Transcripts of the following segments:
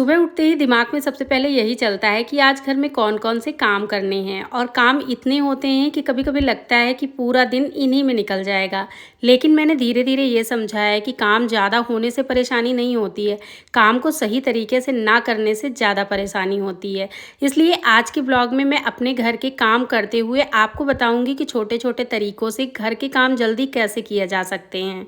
सुबह उठते ही दिमाग में सबसे पहले यही चलता है कि आज घर में कौन-कौन से काम करने हैं और काम इतने होते हैं कि कभी-कभी लगता है कि पूरा दिन इन्हीं में निकल जाएगा। लेकिन मैंने धीरे-धीरे ये समझा है कि काम ज़्यादा होने से परेशानी नहीं होती है, काम को सही तरीके से ना करने से ज़्यादा परेशानी होती है। इसलिए आज के ब्लॉग में मैं अपने घर के काम करते हुए आपको बताऊँगी कि छोटे-छोटे तरीकों से घर के काम जल्दी कैसे किए जा सकते हैं।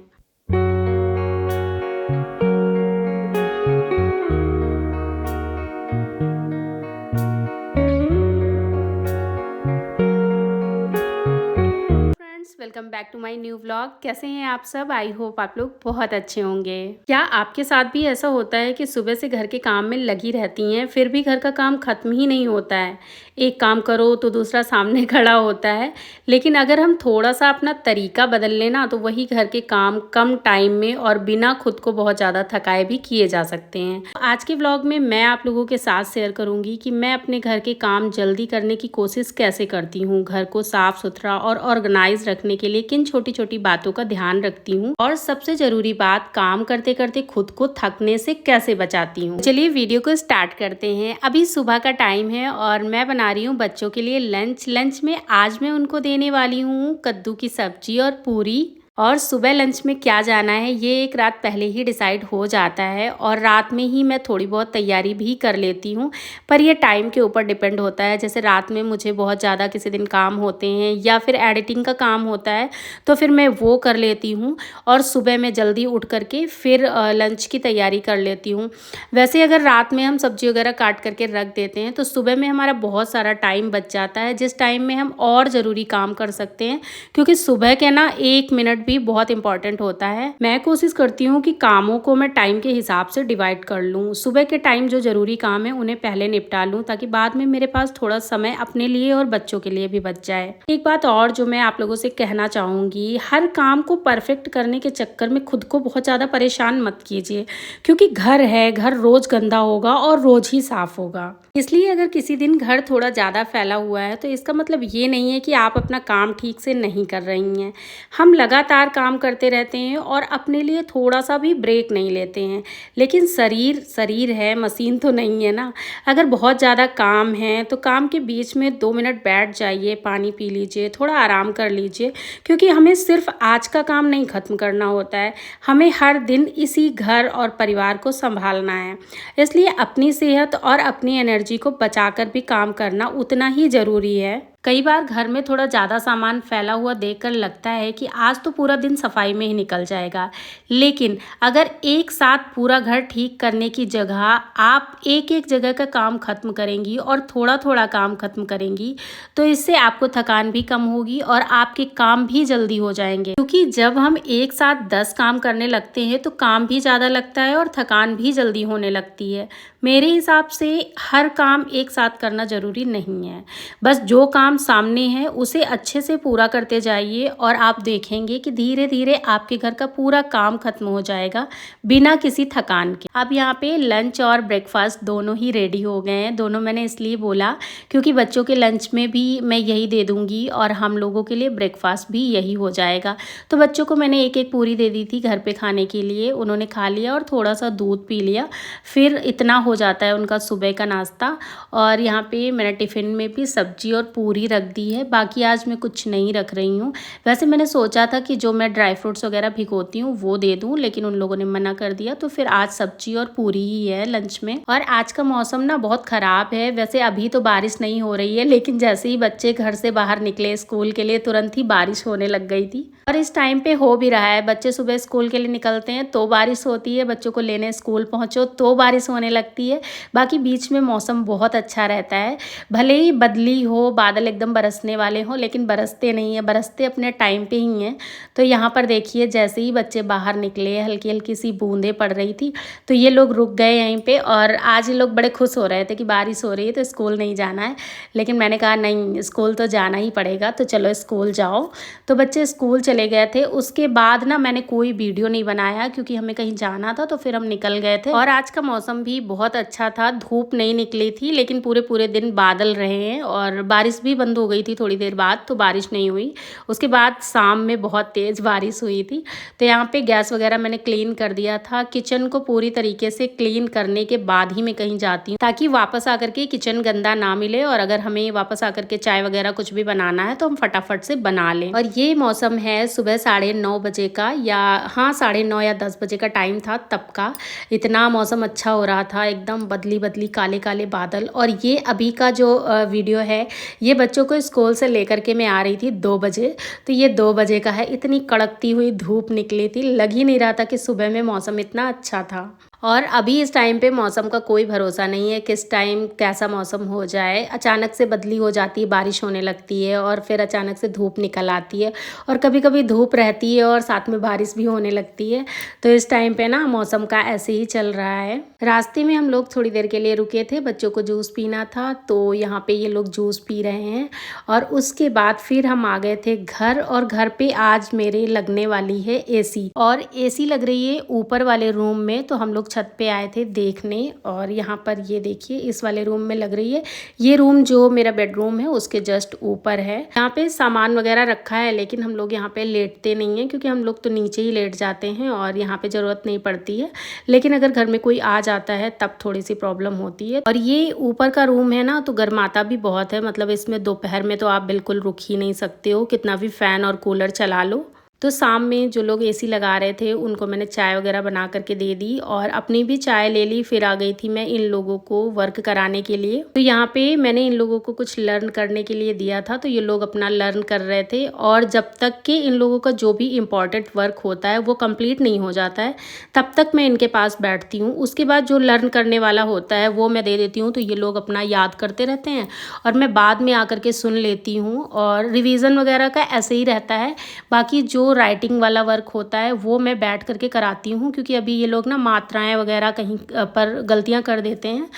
Friends, welcome back to my new vlog. कैसे हैं आप सब? आई होप आप लोग बहुत अच्छे होंगे। क्या आपके साथ भी ऐसा होता है कि सुबह से घर के काम में लगी रहती हैं फिर भी घर का काम खत्म ही नहीं होता है? एक काम करो तो दूसरा सामने खड़ा होता है। लेकिन अगर हम थोड़ा सा अपना तरीका बदल लेना तो वही घर के काम कम टाइम में और बिना खुद को बहुत ज़्यादा थकाए भी किए जा सकते हैं। आज के व्लॉग में मैं आप लोगों के साथ शेयर करूंगी कि मैं अपने घर के काम जल्दी करने की कोशिश कैसे करती हूँ, घर को साफ सुथरा और ऑर्गेनाइज रखने के लिए किन छोटी छोटी बातों का ध्यान रखती हूँ और सबसे जरूरी बात, काम करते करते खुद को थकने से कैसे बचाती हूँ। चलिए वीडियो को स्टार्ट करते हैं। अभी सुबह का टाइम है और मैं बना रही हूँ बच्चों के लिए लंच में आज मैं उनको देने वाली हूँ कद्दू की सब्जी और पूरी। और सुबह लंच में क्या जाना है ये एक रात पहले ही डिसाइड हो जाता है और रात में ही मैं थोड़ी बहुत तैयारी भी कर लेती हूँ, पर ये टाइम के ऊपर डिपेंड होता है। जैसे रात में मुझे बहुत ज़्यादा किसी दिन काम होते हैं या फिर एडिटिंग का काम होता है तो फिर मैं वो कर लेती हूँ और सुबह मैं जल्दी उठ करके फिर लंच की तैयारी कर लेती हूँ। वैसे अगर रात में हम सब्जी वगैरह काट करके रख देते हैं तो सुबह में हमारा बहुत सारा टाइम बच जाता है, जिस टाइम में हम और ज़रूरी काम कर सकते हैं, क्योंकि सुबह के ना 1 मिनट भी बहुत इंपॉर्टेंट होता है। मैं कोशिश करती हूँ कि कामों को मैं टाइम के हिसाब से डिवाइड कर लूँ। सुबह के टाइम जो जरूरी काम है उन्हें पहले निपटा लूँ ताकि बाद में मेरे पास थोड़ा समय अपने लिए और बच्चों के लिए भी बच जाए। एक बात और जो मैं आप लोगों से कहना चाहूंगी, हर काम को परफेक्ट करने के चक्कर में खुद को बहुत ज्यादा परेशान मत कीजिए, क्योंकि घर है, घर रोज गंदा होगा और रोज ही साफ होगा। इसलिए अगर किसी दिन घर थोड़ा ज़्यादा फैला हुआ है तो इसका मतलब ये नहीं है कि आप अपना काम ठीक से नहीं कर रही हैं। हम लगातार काम करते रहते हैं और अपने लिए थोड़ा सा भी ब्रेक नहीं लेते हैं, लेकिन शरीर है, मशीन तो नहीं है ना। अगर बहुत ज़्यादा काम है तो काम के बीच में 2 मिनट बैठ जाइए, पानी पी लीजिए, थोड़ा आराम कर लीजिए, क्योंकि हमें सिर्फ आज का काम नहीं ख़त्म करना होता है, हमें हर दिन इसी घर और परिवार को संभालना है। इसलिए अपनी सेहत और अपनी एनर्जी को बचाकर भी काम करना उतना ही ज़रूरी है। कई बार घर में थोड़ा ज़्यादा सामान फैला हुआ देखकर लगता है कि आज तो पूरा दिन सफाई में ही निकल जाएगा, लेकिन अगर एक साथ पूरा घर ठीक करने की जगह आप एक एक जगह का काम खत्म करेंगी और थोड़ा थोड़ा काम खत्म करेंगी तो इससे आपको थकान भी कम होगी और आपके काम भी जल्दी हो जाएंगे। क्योंकि जब हम एक साथ 10 काम करने लगते हैं तो काम भी ज़्यादा लगता है और थकान भी जल्दी होने लगती है। मेरे हिसाब से हर काम एक साथ करना ज़रूरी नहीं है, बस जो काम सामने है उसे अच्छे से पूरा करते जाइए और आप देखेंगे कि धीरे धीरे आपके घर का पूरा काम खत्म हो जाएगा बिना किसी थकान के। अब यहाँ पे लंच और ब्रेकफास्ट दोनों ही रेडी हो गए हैं। दोनों मैंने इसलिए बोला क्योंकि बच्चों के लंच में भी मैं यही दे दूँगी और हम लोगों के लिए ब्रेकफास्ट भी यही हो जाएगा। तो बच्चों को मैंने एक एक पूरी दे दी थी घर पे खाने के लिए, उन्होंने खा लिया और थोड़ा सा दूध पी लिया, फिर इतना हो जाता है उनका सुबह का नाश्ता। और यहाँ पे मैंने टिफ़िन में भी सब्जी और पूरी रख दी है, बाकी आज मैं कुछ नहीं रख रही हूँ। वैसे मैंने सोचा था कि जो मैं ड्राई फ्रूट्स वगैरह भिगोती हूँ वो दे दूँ, लेकिन उन लोगों ने मना कर दिया, तो फिर आज सब्जी और पूरी ही है लंच में। और आज का मौसम ना बहुत ख़राब है। वैसे अभी तो बारिश नहीं हो रही है, लेकिन जैसे ही बच्चे घर से बाहर निकले स्कूल के लिए तुरंत ही बारिश होने लग गई थी और इस टाइम पे हो भी रहा है। बच्चे सुबह स्कूल के लिए निकलते हैं तो बारिश होती है, बच्चों को लेने स्कूल पहुँचो तो बारिश होने लगती है। बाकी बीच में मौसम बहुत अच्छा रहता है, भले ही बदली हो, बादल एकदम बरसने वाले हों, लेकिन बरसते नहीं है, बरसते अपने टाइम पे ही हैं। तो यहाँ पर देखिए जैसे ही बच्चे बाहर निकले हल्की हल्की सी बूंदें पड़ रही थी तो ये लोग रुक गए यहीं पे और आज ये लोग बड़े खुश हो रहे थे कि बारिश हो रही है तो स्कूल नहीं जाना है। लेकिन मैंने कहा नहीं, स्कूल तो जाना ही पड़ेगा, तो चलो स्कूल जाओ। तो बच्चे स्कूल चले गए थे। उसके बाद ना मैंने कोई वीडियो नहीं बनाया क्योंकि हमें कहीं जाना था तो फिर हम निकल गए थे। और आज का मौसम भी बहुत अच्छा था, धूप नहीं निकली थी लेकिन पूरे दिन बादल रहे हैं और बारिश भी बंद हो गई थी थोड़ी देर बाद, तो बारिश नहीं हुई। उसके बाद शाम में बहुत तेज़ बारिश हुई थी। तो यहाँ पे गैस वगैरह मैंने क्लीन कर दिया था। किचन को पूरी तरीके से क्लीन करने के बाद ही मैं कहीं जाती हूँ, ताकि वापस आकर के किचन गंदा ना मिले, और अगर हमें वापस आकर के चाय वगैरह कुछ भी बनाना है तो हम फटाफट से बना लें। और ये मौसम है सुबह 9:30 बजे का, या हाँ 9:30 या 10 बजे का टाइम था तब का। इतना मौसम अच्छा हो रहा था, एकदम बदली बदली काले काले बादल। और ये अभी का जो वीडियो है, ये बच्चों को स्कूल से लेकर के मैं आ रही थी 2 बजे। तो ये 2 बजे का है। इतनी कड़कती हुई धूप निकली थी, लग ही नहीं रहा था कि सुबह में मौसम इतना अच्छा था। और अभी इस टाइम पे मौसम का कोई भरोसा नहीं है, किस टाइम कैसा मौसम हो जाए। अचानक से बदली हो जाती है, बारिश होने लगती है, और फिर अचानक से धूप निकल आती है, और कभी कभी धूप रहती है और साथ में बारिश भी होने लगती है। तो इस टाइम पे ना मौसम का ऐसे ही चल रहा है। रास्ते में हम लोग थोड़ी देर के लिए रुके थे, बच्चों को जूस पीना था, तो यहाँ पे ये लोग जूस पी रहे हैं। और उसके बाद फिर हम आ गए थे घर, और घर पे आज मेरे लगने वाली है एसी, और एसी लग रही है ऊपर वाले रूम में। तो हम लोग छत पे आए थे देखने, और यहाँ पर ये देखिए इस वाले रूम में लग रही है। ये रूम जो मेरा बेडरूम है उसके जस्ट ऊपर है। यहाँ पे सामान वगैरह रखा है, लेकिन हम लोग यहाँ पे लेटते नहीं हैं, क्योंकि हम लोग तो नीचे ही लेट जाते हैं और यहाँ पे ज़रूरत नहीं पड़ती है। लेकिन अगर घर में कोई आ जाता है तब थोड़ी सी प्रॉब्लम होती है। और ये ऊपर का रूम है ना, तो गर्माता भी बहुत है, मतलब इसमें दोपहर में तो आप बिल्कुल रुक ही नहीं सकते हो, कितना भी फ़ैन और कूलर चला लो। तो शाम में जो लोग एसी लगा रहे थे उनको मैंने चाय वगैरह बना करके दे दी, और अपनी भी चाय ले ली। फिर आ गई थी मैं इन लोगों को वर्क कराने के लिए। तो यहाँ पे मैंने इन लोगों को कुछ लर्न करने के लिए दिया था, तो ये लोग अपना लर्न कर रहे थे। और जब तक कि इन लोगों का जो भी इम्पॉर्टेंट वर्क होता है वो कंप्लीट नहीं हो जाता है, तब तक मैं इनके पास बैठती हूँ। उसके बाद जो लर्न करने वाला होता है वो मैं दे देती हूँ, तो ये लोग अपना याद करते रहते हैं, और मैं बाद में आकर के सुन लेती हूँ। और रिवीजन वगैरह का ऐसे ही रहता है। बाकी जो राइटिंग वाला वर्क होता है वो मैं बैठ करके कराती हूँ, क्योंकि अभी ये लोग ना मात्राएं वगैरह कहीं पर गलतियाँ कर देते हैं,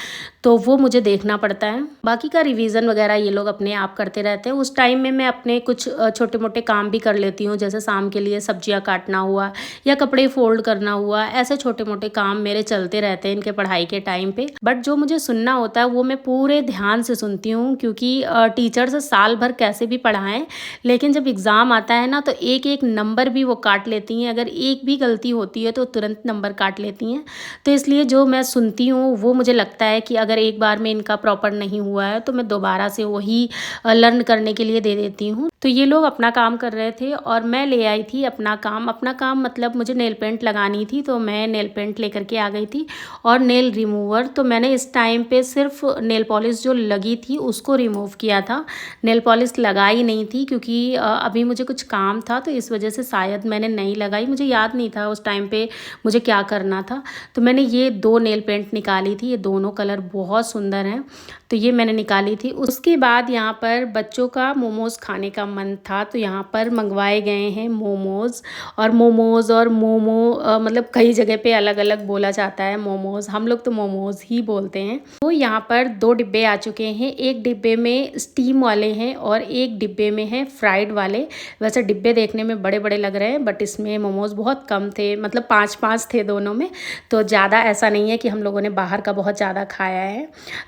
तो वो मुझे देखना पड़ता है। बाकी का रिवीजन वगैरह ये लोग अपने आप करते रहते हैं। उस टाइम में मैं अपने कुछ छोटे मोटे काम भी कर लेती हूँ, जैसे शाम के लिए सब्जियाँ काटना हुआ, या कपड़े फोल्ड करना हुआ। ऐसे छोटे मोटे काम मेरे चलते रहते हैं इनके पढ़ाई के टाइम पे। बट जो मुझे सुनना होता है वो मैं पूरे ध्यान से सुनती हूँ, क्योंकि टीचर्स साल भर कैसे भी पढ़ाएं, लेकिन जब एग्ज़ाम आता है ना तो एक एक नंबर भी वो काट लेती हैं। अगर एक भी गलती होती है तो तुरंत नंबर काट लेती हैं। तो इसलिए जो मैं सुनती हूँ वो मुझे लगता है कि अगर एक बार में इनका प्रॉपर नहीं हुआ है तो मैं दोबारा से वही लर्न करने के लिए दे देती हूँ। तो ये लोग अपना काम कर रहे थे और मैं ले आई थी अपना काम। अपना काम मतलब मुझे नेल पेंट लगानी थी, तो मैं नेल पेंट लेकर के आ गई थी, और नेल रिमूवर। तो मैंने इस टाइम पे सिर्फ नेल पॉलिश जो लगी थी उसको रिमूव किया था, नेल पॉलिश लगाई नहीं थी, क्योंकि अभी मुझे कुछ काम था, तो इस वजह से शायद मैंने नहीं लगाई। मुझे याद नहीं था उस टाइम पे मुझे क्या करना था। तो मैंने ये 2 नेल पेंट निकाली थी, ये दोनों कलर बहुत सुंदर हैं, तो ये मैंने निकाली थी। उसके बाद यहाँ पर बच्चों का मोमोज़ खाने का मन था, तो यहाँ पर मंगवाए गए हैं मोमोज़। और मोमोज़ और मोमो मतलब कई जगह पे अलग अलग बोला जाता है मोमोज़, हम लोग तो मोमोज़ ही बोलते हैं। तो यहाँ पर 2 डिब्बे आ चुके हैं, एक डिब्बे में स्टीम वाले हैं और एक डिब्बे में है फ्राइड वाले। वैसे डिब्बे देखने में बड़े बड़े लग रहे हैं, बट इसमें मोमोज़ बहुत कम थे, मतलब 5-5 थे दोनों में। तो ज़्यादा ऐसा नहीं है कि हम लोगों ने बाहर का बहुत ज़्यादा खाया है,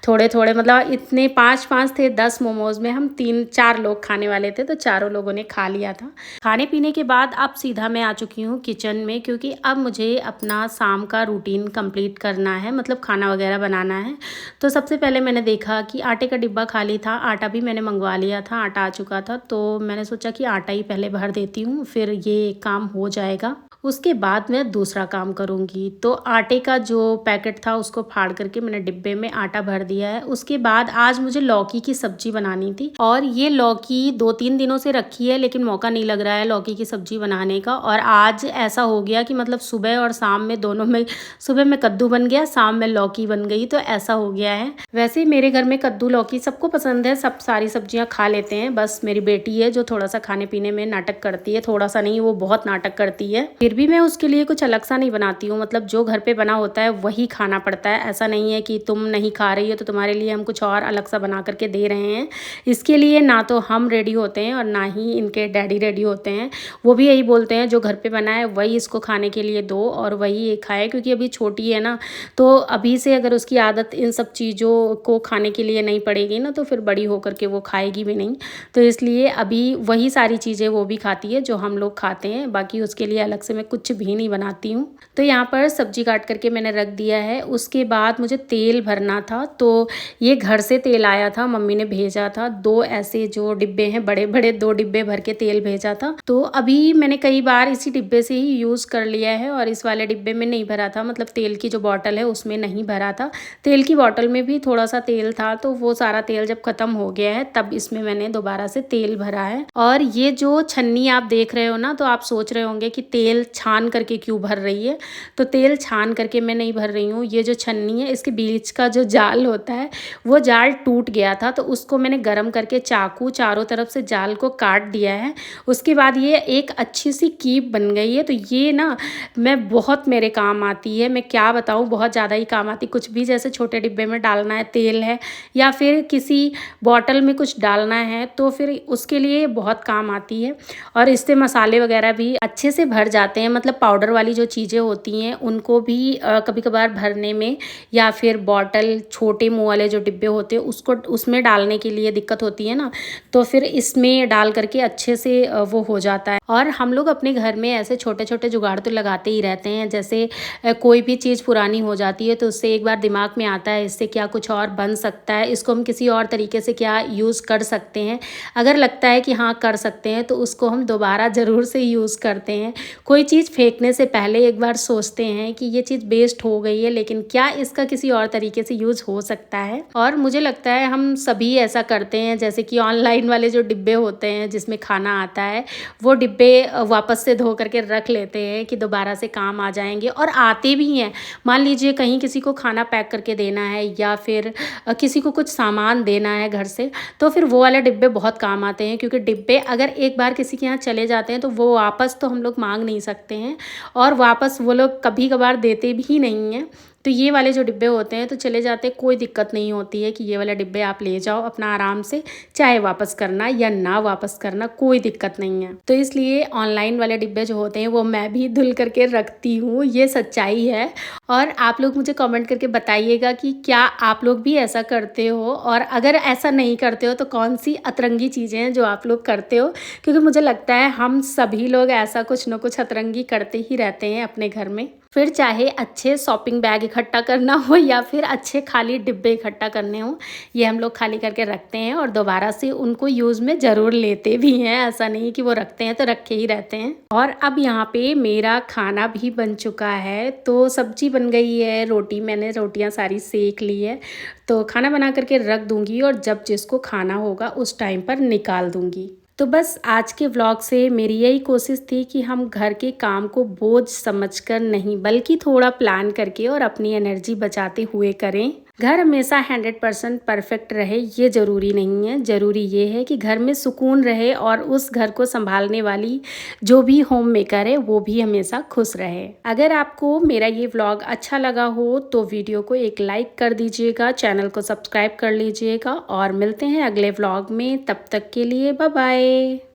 थोड़े थोड़े, मतलब इतने 5-5 थे। 10 मोमोज़ में हम 3-4 लोग खाने वाले थे, तो चारों लोगों ने खा लिया था। खाने पीने के बाद अब सीधा मैं आ चुकी हूँ किचन में, क्योंकि अब मुझे अपना शाम का रूटीन कंप्लीट करना है, मतलब खाना वगैरह बनाना है। तो सबसे पहले मैंने देखा कि आटे का डिब्बा खाली था, आटा भी मैंने मंगवा लिया था, आटा आ चुका था। तो मैंने सोचा कि आटा ही पहले भर देती हूँ, फिर ये काम हो जाएगा, उसके बाद मैं दूसरा काम करूँगी। तो आटे का जो पैकेट था उसको फाड़ करके मैंने डिब्बे में आटा भर दिया है। उसके बाद आज मुझे लौकी की सब्जी बनानी थी, और ये लौकी 2-3 दिनों से रखी है, लेकिन मौका नहीं लग रहा है लौकी की सब्जी बनाने का। और आज ऐसा हो गया कि मतलब सुबह और शाम में दोनों में, सुबह में कद्दू बन गया, शाम में लौकी बन गई, तो ऐसा हो गया है। वैसे मेरे घर में कद्दू लौकी सबको पसंद है, सब सारी सब्जियाँ खा लेते हैं, बस मेरी बेटी है जो थोड़ा सा खाने पीने में नाटक करती है, थोड़ा सा नहीं वो बहुत नाटक करती है। फिर फिर भी मैं उसके लिए कुछ अलग सा नहीं बनाती हूँ, मतलब जो घर पे बना होता है वही खाना पड़ता है। ऐसा नहीं है कि तुम नहीं खा रही हो तो तुम्हारे लिए हम कुछ और अलग सा बना करके दे रहे हैं। इसके लिए ना तो हम रेडी होते हैं और ना ही इनके डैडी रेडी होते हैं। वो भी यही बोलते हैं जो घर पे बना है वही इसको खाने के लिए दो और वही ये खाए, क्योंकि अभी छोटी है ना, तो अभी से अगर उसकी आदत इन सब चीज़ों को खाने के लिए नहीं पड़ेगी ना, तो फिर बड़ी होकर के वो खाएगी भी नहीं। तो इसलिए अभी वही सारी चीज़ें वो भी खाती है जो हम लोग खाते हैं, बाकी उसके लिए अलग से मैं कुछ भी नहीं बनाती हूँ। तो यहाँ पर सब्जी काट करके मैंने रख दिया है। उसके बाद मुझे तेल भरना था, तो ये घर से तेल आया था, मम्मी ने भेजा था। 2 ऐसे जो डिब्बे हैं बड़े बड़े, 2 डिब्बे भर के तेल भेजा था। तो अभी मैंने कई बार इसी डिब्बे से ही यूज़ कर लिया है और इस वाले डिब्बे में नहीं भरा था, मतलब तेल की जो बॉटल है उसमें नहीं भरा था। तेल की बॉटल में भी थोड़ा सा तेल था, तो वो सारा तेल जब ख़त्म हो गया है तब इसमें मैंने दोबारा से तेल भरा है। और ये जो छन्नी आप देख रहे हो ना, तो आप सोच रहे होंगे कि तेल छान करके क्यों भर रही है। तो तेल छान करके मैं नहीं भर रही हूँ। ये जो छन्नी है इसके बीच का जो जाल होता है वो जाल टूट गया था, तो उसको मैंने गर्म करके चाकू चारों तरफ से जाल को काट दिया है। उसके बाद ये एक अच्छी सी कीप बन गई है। तो ये ना मैं बहुत मेरे काम आती है, मैं क्या बताऊँ, बहुत ज़्यादा ही काम आती। कुछ भी जैसे छोटे डिब्बे में डालना है तेल है या फिर किसी बॉटल में कुछ डालना है तो फिर उसके लिए बहुत काम आती है। और इससे मसाले वगैरह भी अच्छे से भर जाते हैं, मतलब पाउडर वाली जो चीज़ें होती हैं उनको भी कभी कभार भरने में, या फिर बॉटल छोटे मुँह वाले जो डिब्बे होते हैं उसको उसमें डालने के लिए दिक्कत होती है ना, तो फिर इसमें डाल करके अच्छे से वो हो जाता है। और हम लोग अपने घर में ऐसे छोटे छोटे जुगाड़ तो लगाते ही रहते हैं। जैसे कोई भी चीज़ पुरानी हो जाती है तो उससे एक बार दिमाग में आता है इससे क्या कुछ और बन सकता है, इसको हम किसी और तरीके से क्या यूज़ कर सकते हैं। अगर लगता है कि हाँ कर सकते हैं तो उसको हम दोबारा ज़रूर से यूज़ करते हैं। कोई चीज़ फेंकने से पहले एक बार सोचते हैं कि ये चीज़ वेस्ट हो गई है लेकिन क्या इसका किसी और तरीके से यूज़ हो सकता है। और मुझे लगता है हम सभी ऐसा करते हैं। जैसे कि ऑनलाइन वाले जो डिब्बे होते हैं जिसमें खाना आता है, वो डिब्बे वापस से धो करके रख लेते हैं कि दोबारा से काम आ जाएंगे, और आते भी हैं। मान लीजिए कहीं किसी को खाना पैक करके देना है या फिर किसी को कुछ सामान देना है घर से, तो फिर वो वाले डिब्बे बहुत काम आते हैं। क्योंकि डिब्बे अगर एक बार किसी के यहाँ चले जाते हैं तो वो वापस तो हम लोग मांग नहीं सकते हैं, और वापस वो लोग कभी कभार देते भी नहीं हैं। तो ये वाले जो डिब्बे होते हैं तो चले जाते, कोई दिक्कत नहीं होती है कि ये वाले डिब्बे आप ले जाओ अपना आराम से, चाहे वापस करना या ना वापस करना कोई दिक्कत नहीं है। तो इसलिए ऑनलाइन वाले डिब्बे जो होते हैं वो मैं भी धुल करके रखती हूँ, ये सच्चाई है। और आप लोग मुझे कमेंट करके बताइएगा कि क्या आप लोग भी ऐसा करते हो, और अगर ऐसा नहीं करते हो तो कौन सी अतरंगी चीज़ें हैं जो आप लोग करते हो। क्योंकि मुझे लगता है हम सभी लोग ऐसा कुछ न कुछ अतरंगी करते ही रहते हैं अपने घर में। फिर चाहे अच्छे शॉपिंग बैग इकट्ठा करना हो या फिर अच्छे खाली डिब्बे इकट्ठा करने हो, ये हम लोग खाली करके रखते हैं और दोबारा से उनको यूज़ में ज़रूर लेते भी हैं। ऐसा नहीं कि वो रखते हैं तो रखे ही रहते हैं। और अब यहाँ पे मेरा खाना भी बन चुका है। तो सब्जी बन गई है, रोटी मैंने रोटियाँ सारी सेक ली है, तो खाना बना करके रख दूँगी और जब जिसको खाना होगा उस टाइम पर निकाल दूँगी। तो बस आज के व्लॉग से मेरी यही कोशिश थी कि हम घर के काम को बोझ समझकर नहीं बल्कि थोड़ा प्लान करके और अपनी एनर्जी बचाते हुए करें। घर हमेशा 100% परफेक्ट रहे ये ज़रूरी नहीं है। ज़रूरी ये है कि घर में सुकून रहे और उस घर को संभालने वाली जो भी होम मेकर है वो भी हमेशा खुश रहे। अगर आपको मेरा ये व्लॉग अच्छा लगा हो तो वीडियो को एक लाइक कर दीजिएगा, चैनल को सब्सक्राइब कर लीजिएगा और मिलते हैं अगले व्लॉग में। तब तक के लिए बाय बाय।